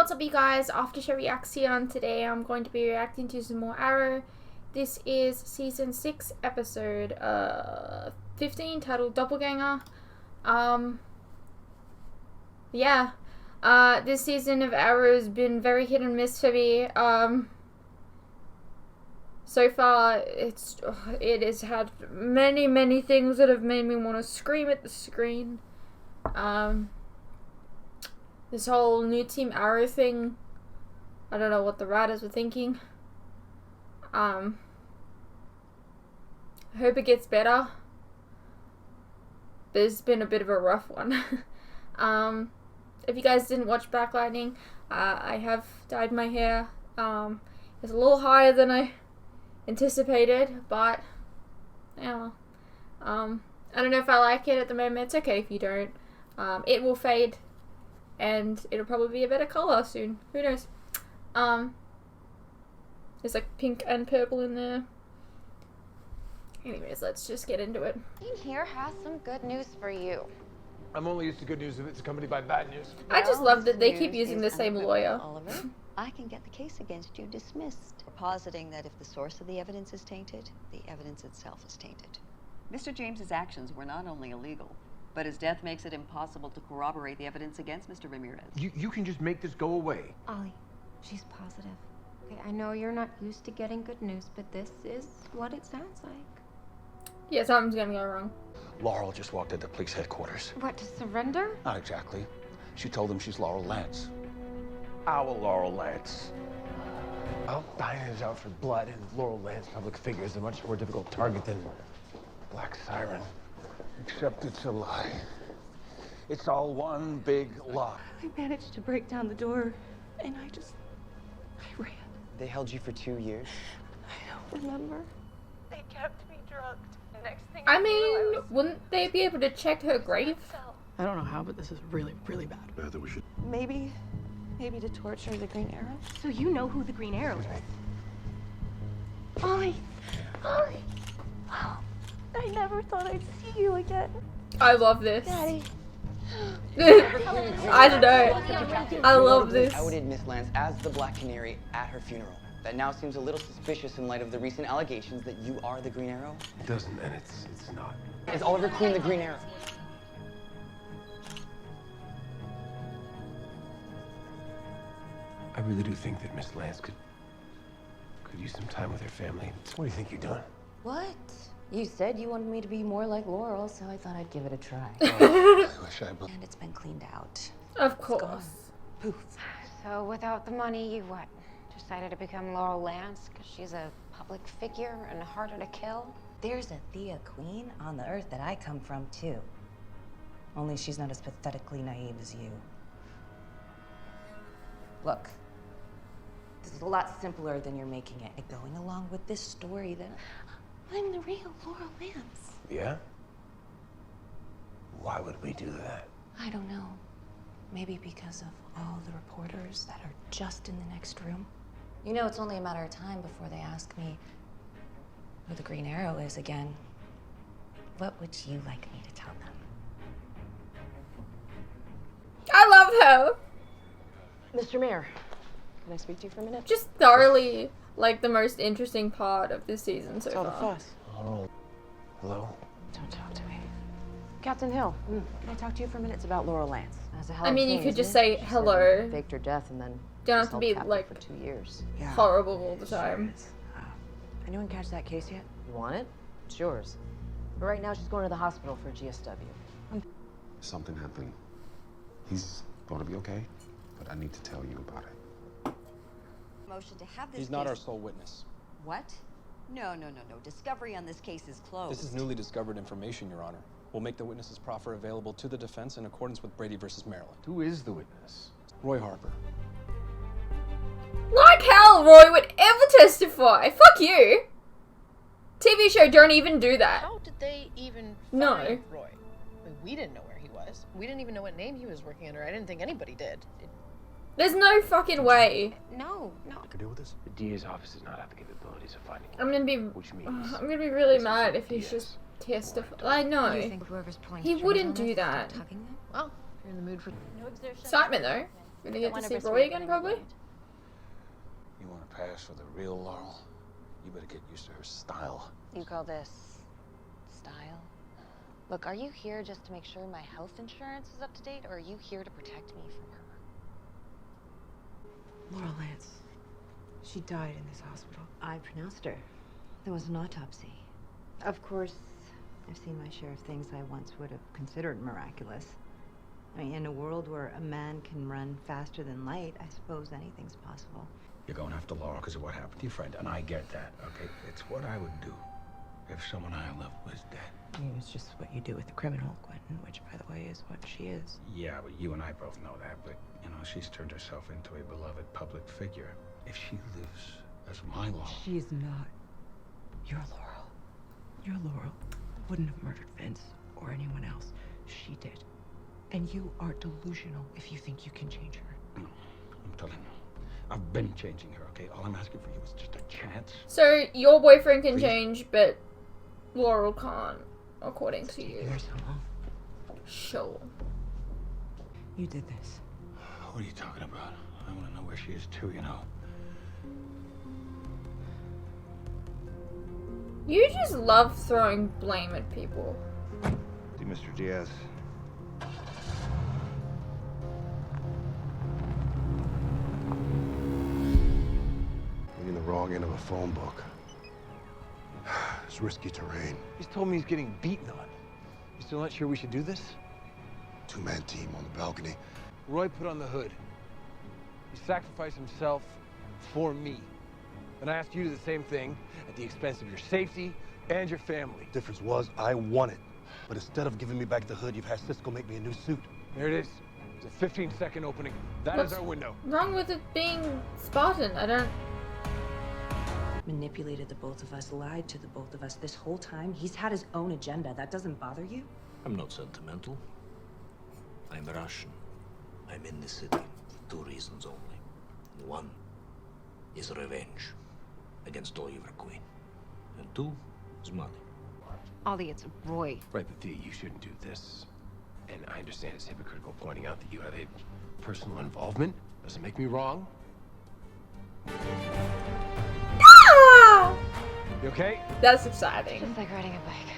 what's up you guys, After Show Reacts here, and today I'm going to be reacting to some more Arrow. This is season 6 episode 15 titled Doppelganger. This season of Arrow has been very hit and miss for me. So far it has had many things that have made me want to scream at the screen. This whole new Team Arrow thing, I don't know what the writers were thinking. I hope it gets better, but it's been a bit of a rough one. If you guys didn't watch Black Lightning, I have dyed my hair. It's a little higher than I anticipated, but yeah. I don't know if I like it at the moment. It's okay if you don't. It will fade, and it'll probably be a better color soon. Who knows? There's like pink and purple in there. Anyways, let's just get into it. Team here has some good news for you. I'm only used to good news if it's accompanied by bad news. I just love that they keep using the same lawyer. Oliver, I can get the case against you dismissed, positing that if the source of the evidence is tainted, the evidence itself is tainted. Mr. James's actions were not only illegal, but his death makes it impossible to corroborate the evidence against Mr. Ramirez. You can just make this go away. Ollie, she's positive. Okay, I know you're not used to getting good news, but this is what it sounds like. Yeah, something's gonna go wrong. Laurel just walked into police headquarters. What, to surrender? Not exactly. She told them she's Laurel Lance. Our Laurel Lance. Well, Diane is out for blood, and Laurel Lance, public figure, is a much more difficult target than Black Siren. Except it's a lie. It's all one big lie. I managed to break down the door, and I ran. They held you for 2 years? I don't remember. They kept me drugged. Next thing I mean, wouldn't they be able to check her grave? I don't know how, but this is really bad. That we should. Maybe to torture the Green Arrow. So you know who the Green Arrow is? Ollie! I never thought I'd see you again. I love this. Daddy. I don't know. I love this. Outed Miss Lance as the Black Canary at her funeral. That now seems a little suspicious in light of the recent allegations that you are the Green Arrow. It doesn't, and it's not. Is Oliver Queen the Green Arrow? I really do think that Miss Lance could use some time with her family. What do you think you're doing? What? You said you wanted me to be more like Laurel, so I thought I'd give it a try. I wish I believed. And it's been cleaned out. Of course. Poof. So without the money, you what? Decided to become Laurel Lance because she's a public figure and harder to kill? There's a Thea Queen on the earth that I come from, too. Only she's not as pathetically naive as you. Look, this is a lot simpler than you're making it. Going along with this story that I'm the real Laurel Lance. Yeah? Why would we do that? I don't know. Maybe because of all the reporters that are just in the next room. You know, it's only a matter of time before they ask me who the Green Arrow is again. What would you like me to tell them? I love her. Mr. Mayor, can I speak to you for a minute? Just thoroughly, like, the most interesting part of this season so All the far. fuss. Oh. Hello? Don't talk to me. Captain Hill, can I talk to you for a minute? It's about Laurel Lance. That's a hell I of a mean, you thing, could just isn't say it? She said hello. they faked her death and then Don't have was to held be, captive like, for 2 years. horrible all the time. Anyone catch that case yet? You want it? It's yours. But right now she's going to the hospital for GSW. Something happened. He's going to be okay, but I need to tell you about it. Motion to have this He's not case... our sole witness. What? No. Discovery on this case is closed. This is newly discovered information, Your Honor. We'll make the witness's proffer available to the defense in accordance with Brady versus Maryland. Who is the witness? Roy Harper. Like how Roy would ever testify. Fuck you. TV show don't even do that. How did they even No. find Roy? I mean, we didn't know where he was. We didn't even know what name he was working under. I didn't think anybody did. There's no fucking way. No. To do with this? The DA's office does not have the capabilities of finding I'm gonna be. which means I'm gonna be really this is mad not if he's BS. just testify. I know. You think whoever's pulling He strings wouldn't on do this is that. tugging them? Well, if you're in the mood for Excitement though. Gonna get to see Roy again, probably? You want to pass for the real Laurel? You better get used to her style. You call this style? Look, are you here just to make sure my health insurance is up to date, or are you here to protect me from her? Laurel Lance. She died in this hospital. I pronounced her. There was an autopsy. Of course, I've seen my share of things I once would have considered miraculous. I mean, in a world where a man can run faster than light, I suppose anything's possible. You're going after Laurel because of what happened to your friend, and I get that, okay? It's what I would do if someone I loved was dead. I mean, it's just what you do with a criminal, Quentin, which, by the way, is what she is. Yeah, but you and I both know that, but, you know, she's turned herself into a beloved public figure. If she lives as my Laurel... She's not your Laurel. Your Laurel wouldn't have murdered Vince or anyone else. She did. And you are delusional if you think you can change her. No, I'm telling you. I've been changing her, okay? All I'm asking for you is just a chance. So, your boyfriend can change, but Laurel can't, according to you. Sure. You did this. What are you talking about? I want to know where she is, too, you know? You just love throwing blame at people. See, Mr. Diaz. You're in the wrong end of a phone book. It's risky terrain. He's told me he's getting beaten on. You still not sure we should do this? Two-man team on the balcony. Roy put on the hood. He sacrificed himself for me. And I asked you to do the same thing at the expense of your safety and your family. Difference was, I won it. But instead of giving me back the hood, you've had Cisco make me a new suit. There it is. It's a 15-second opening. That is our window. What's wrong with it being Spartan? I don't... Manipulated the both of us, lied to the both of us this whole time. He's had his own agenda. That doesn't bother you? I'm not sentimental. I'm Russian. I'm in the city for two reasons only. One is revenge against Oliver Queen. And two is money. Ollie, it's Roy. Right, but Thea, you shouldn't do this. And I understand it's hypocritical pointing out that you have a personal involvement. Doesn't make me wrong. Ah! You okay? That's exciting. Just like riding a bike.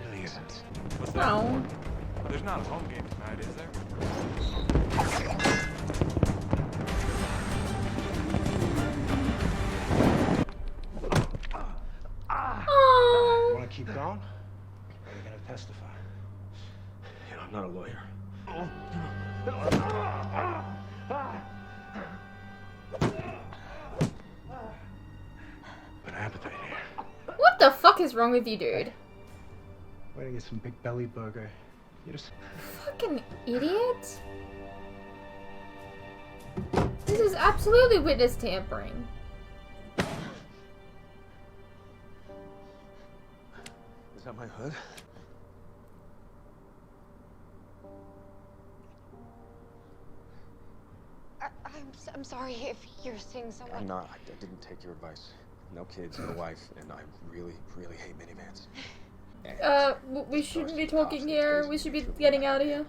It really isn't. What's that? No. There's not a home game tonight, is there? Oh. Want to keep going? Or are you going to testify? You know, I'm not a lawyer. An appetite here. What the fuck is wrong with you, dude? Way to get some big belly burger. You just... Fucking idiot. This is absolutely witness tampering. Is that my hood? I'm sorry if you're seeing someone. I'm not. I didn't take your advice. No kids, no wife, and I really, really hate minivans. We shouldn't be talking here. We should be getting out of here.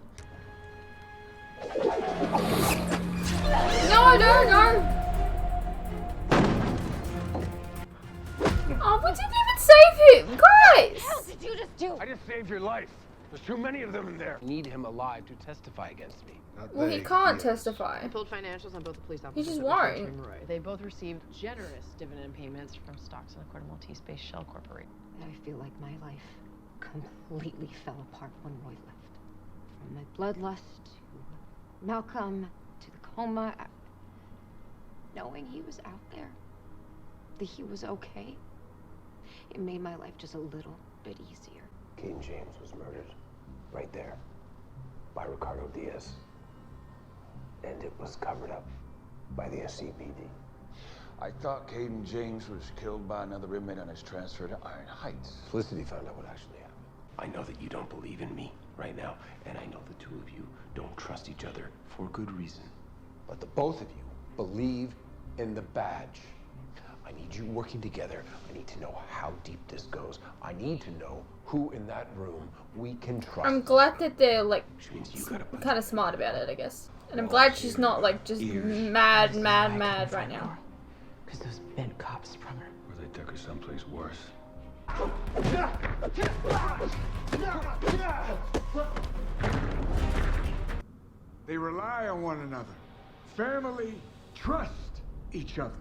No, no, no! Oh, we didn't even save him! Guys! What the hell did you just do? I just saved your life. There's too many of them in there. Need him alive to testify against me. Well, he can't testify. I pulled financials on both the police He officers. just that were won't. torturing Roy. They both received generous dividend payments from stocks in the Court Maltese-based Shell Corporation. I feel like my life completely fell apart when Roy left. From my bloodlust to Malcolm to the coma. Knowing he was out there, that he was okay, it made my life just a little bit easier. Caden James was murdered right there by Ricardo Diaz. And it was covered up by the SCPD. I thought Caden James was killed by another inmate on his transfer to Iron Heights. Felicity found out what actually happened. I know that you don't believe in me right now, and I know the two of you don't trust each other for good reason. But the both of you believe in the badge. I need you working together. I need to know how deep this goes. I need to know who in that room we can trust. I'm glad that they're like Which means you gotta kind of smart about it, I guess. And I'm glad she's not like just mad right now. Because those bent cops sprung her. Or they took her someplace worse. They rely on one another. Family trust each other.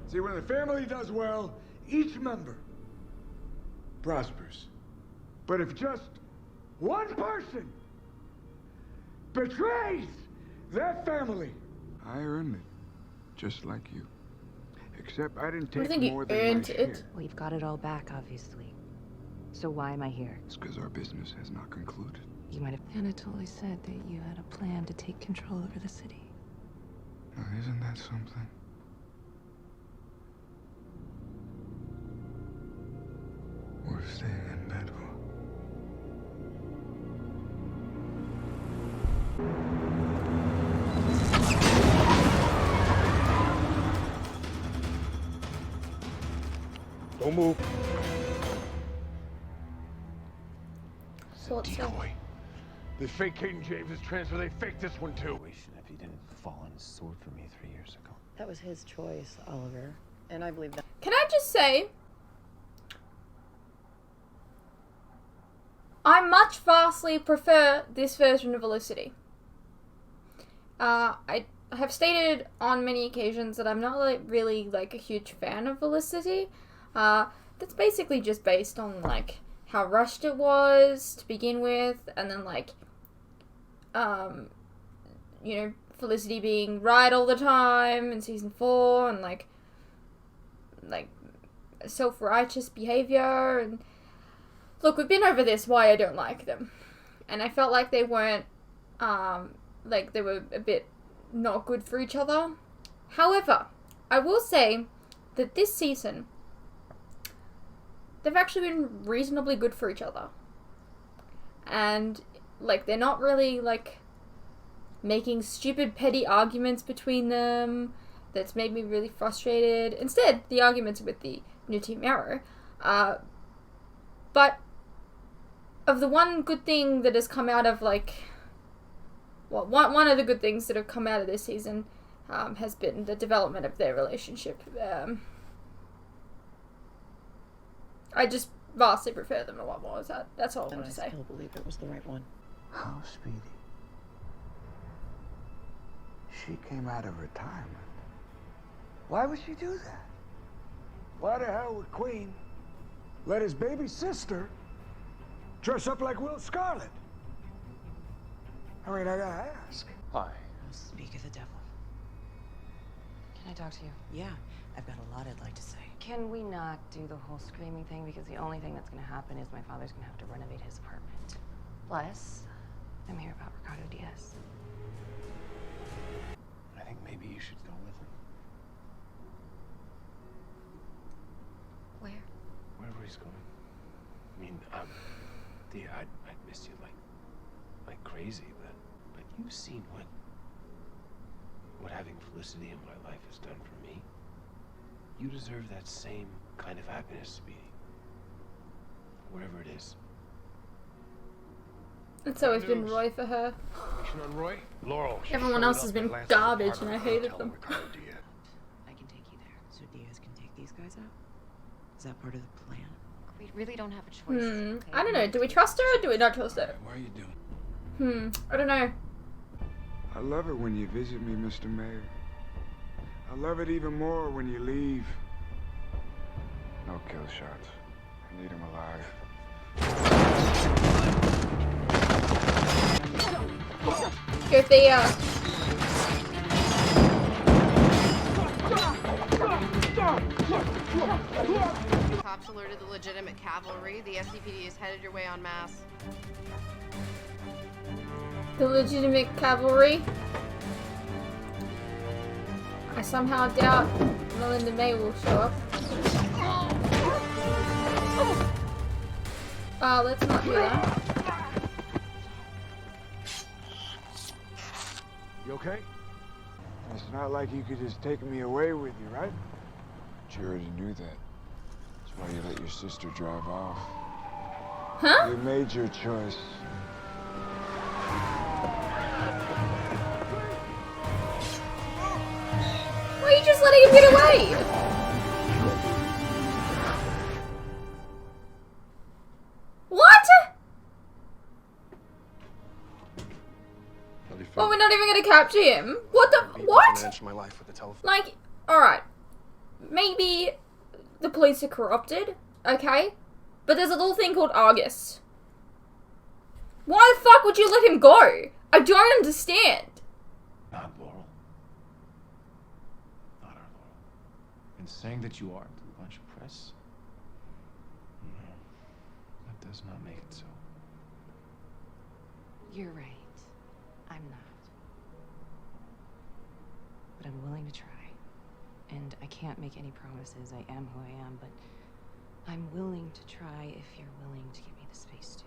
See, when the family does well, each member prospers. But if just one person betrays that family, I earned it, just like you. Except I didn't take more than my share. Well, you've got it all back, obviously. So why am I here? It's because our business has not concluded. You might have... Anatoly said that you had a plan to take control over the city. Now, isn't that something? Worth staying in bed for. Don't move. So what's Decoy. They faked Kate and James's transfer. They faked this one too. If he didn't fall on his sword for me 3 years ago. That was his choice, Oliver. And I believe that. Can I just say, I much vastly prefer this version of Felicity. I have stated on many occasions that I'm not really a huge fan of Felicity. That's basically just based on like how rushed it was to begin with, and then Felicity being right all the time in season 4, and like self-righteous behavior. And look, we've been over this, why I don't like them, and I felt like they weren't they were a bit not good for each other. However, I will say that this season they've actually been reasonably good for each other, and they're not really making stupid petty arguments between them that's made me really frustrated. Instead, the arguments with the new Team Arrow. But of the one good thing that has come out of one of the good things that have come out of this season has been the development of their relationship. I just vastly prefer them a lot more. That's all I want to say. I still believe it was the right one. How, Speedy? She came out of retirement. Why would she do that? Why the hell would Queen let his baby sister dress up like Will Scarlet? I mean, I gotta ask. Hi. Speak of the devil. Can I talk to you? Yeah, I've got a lot I'd like to say. Can we not do the whole screaming thing? Because the only thing that's going to happen is my father's going to have to renovate his apartment. Plus, I'm here about Ricardo Diaz. I think maybe you should go with him. Where? Wherever he's going. I mean, Thea, I'd miss you like crazy, but you've seen what having Felicity in my life has done for me. You deserve that same kind of happiness, Speedy. Whatever it is. It's always been Roy for her. Information on Roy? Laurel. Everyone else has been garbage, and I hated them. I can take you there, so Diaz can take these guys out? Is that part of the plan? We really don't have a choice. Okay? I don't know. Do we trust her or do we not trust her? Why are you doing? I don't know. I love it when you visit me, Mr. Mayor. I love it even more when you leave. No kill shots. I need him alive. Go Thea. Cops alerted the legitimate cavalry. The SCPD is headed your way en masse. The legitimate cavalry. I somehow doubt Melinda May will show up. Let's not do that. You okay? It's not like you could just take me away with you, right? But you already knew that. That's why you let your sister drive off. Huh? You made your choice. letting him get away? What? Well, we're not even gonna capture him. What the? What? My life with the telephone. Like, alright. Maybe the police are corrupted, okay? But there's a little thing called Argus. Why the fuck would you let him go? I don't understand. Not Laurel. Not our Laurel. And saying that you are to a bunch of press? No. That does not make it so. You're right. I'm not. But I'm willing to try. And I can't make any promises. I am who I am, but I'm willing to try if you're willing to give me the space to.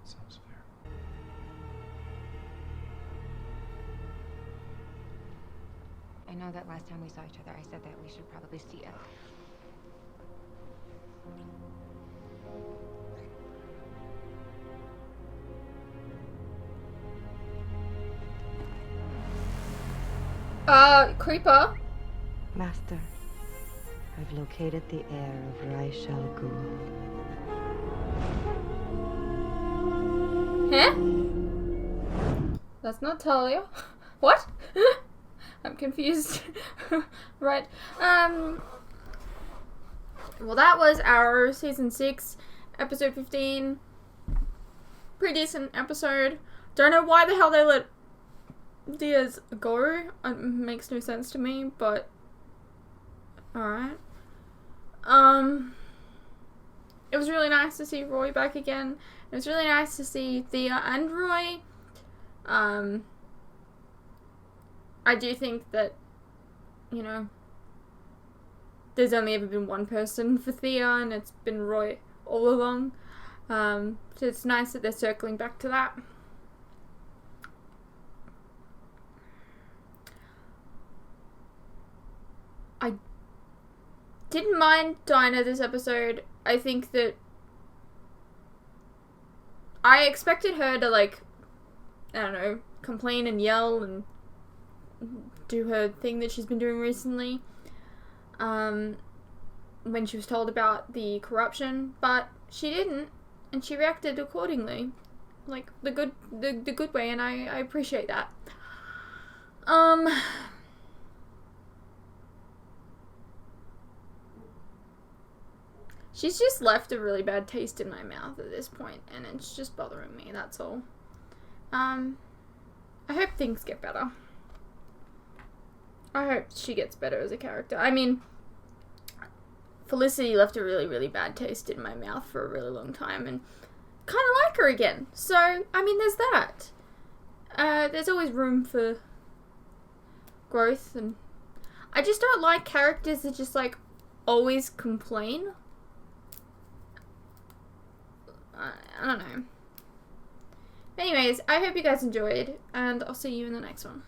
Sounds fair. I know that last time we saw each other, I said that we should probably see it. Creeper. Master, I've located the heir of Raishal Ghul. Huh? That's not Talia. What? I'm confused. Right. Well, that was our season 6, episode 15. Pretty decent episode. Don't know why the hell they let Diaz go. Makes no sense to me, but alright. It was really nice to see Roy back again. It was really nice to see Thea and Roy. I do think that, you know, there's only ever been one person for Thea, and it's been Roy all along. So it's nice that they're circling back to that. I didn't mind Dinah this episode. I think that I expected her to, like, I don't know, complain and yell and do her thing that she's been doing recently when she was told about the corruption, but she didn't, and she reacted accordingly, like the good way, and I appreciate that. She's just left a really bad taste in my mouth at this point, and it's just bothering me, that's all. I hope things get better. I hope she gets better as a character. I mean, Felicity left a really, really bad taste in my mouth for a really long time, and kind of like her again. So, I mean, there's that. There's always room for growth, and I just don't like characters that just, like, always complain. I don't know. Anyways, I hope you guys enjoyed, and I'll see you in the next one.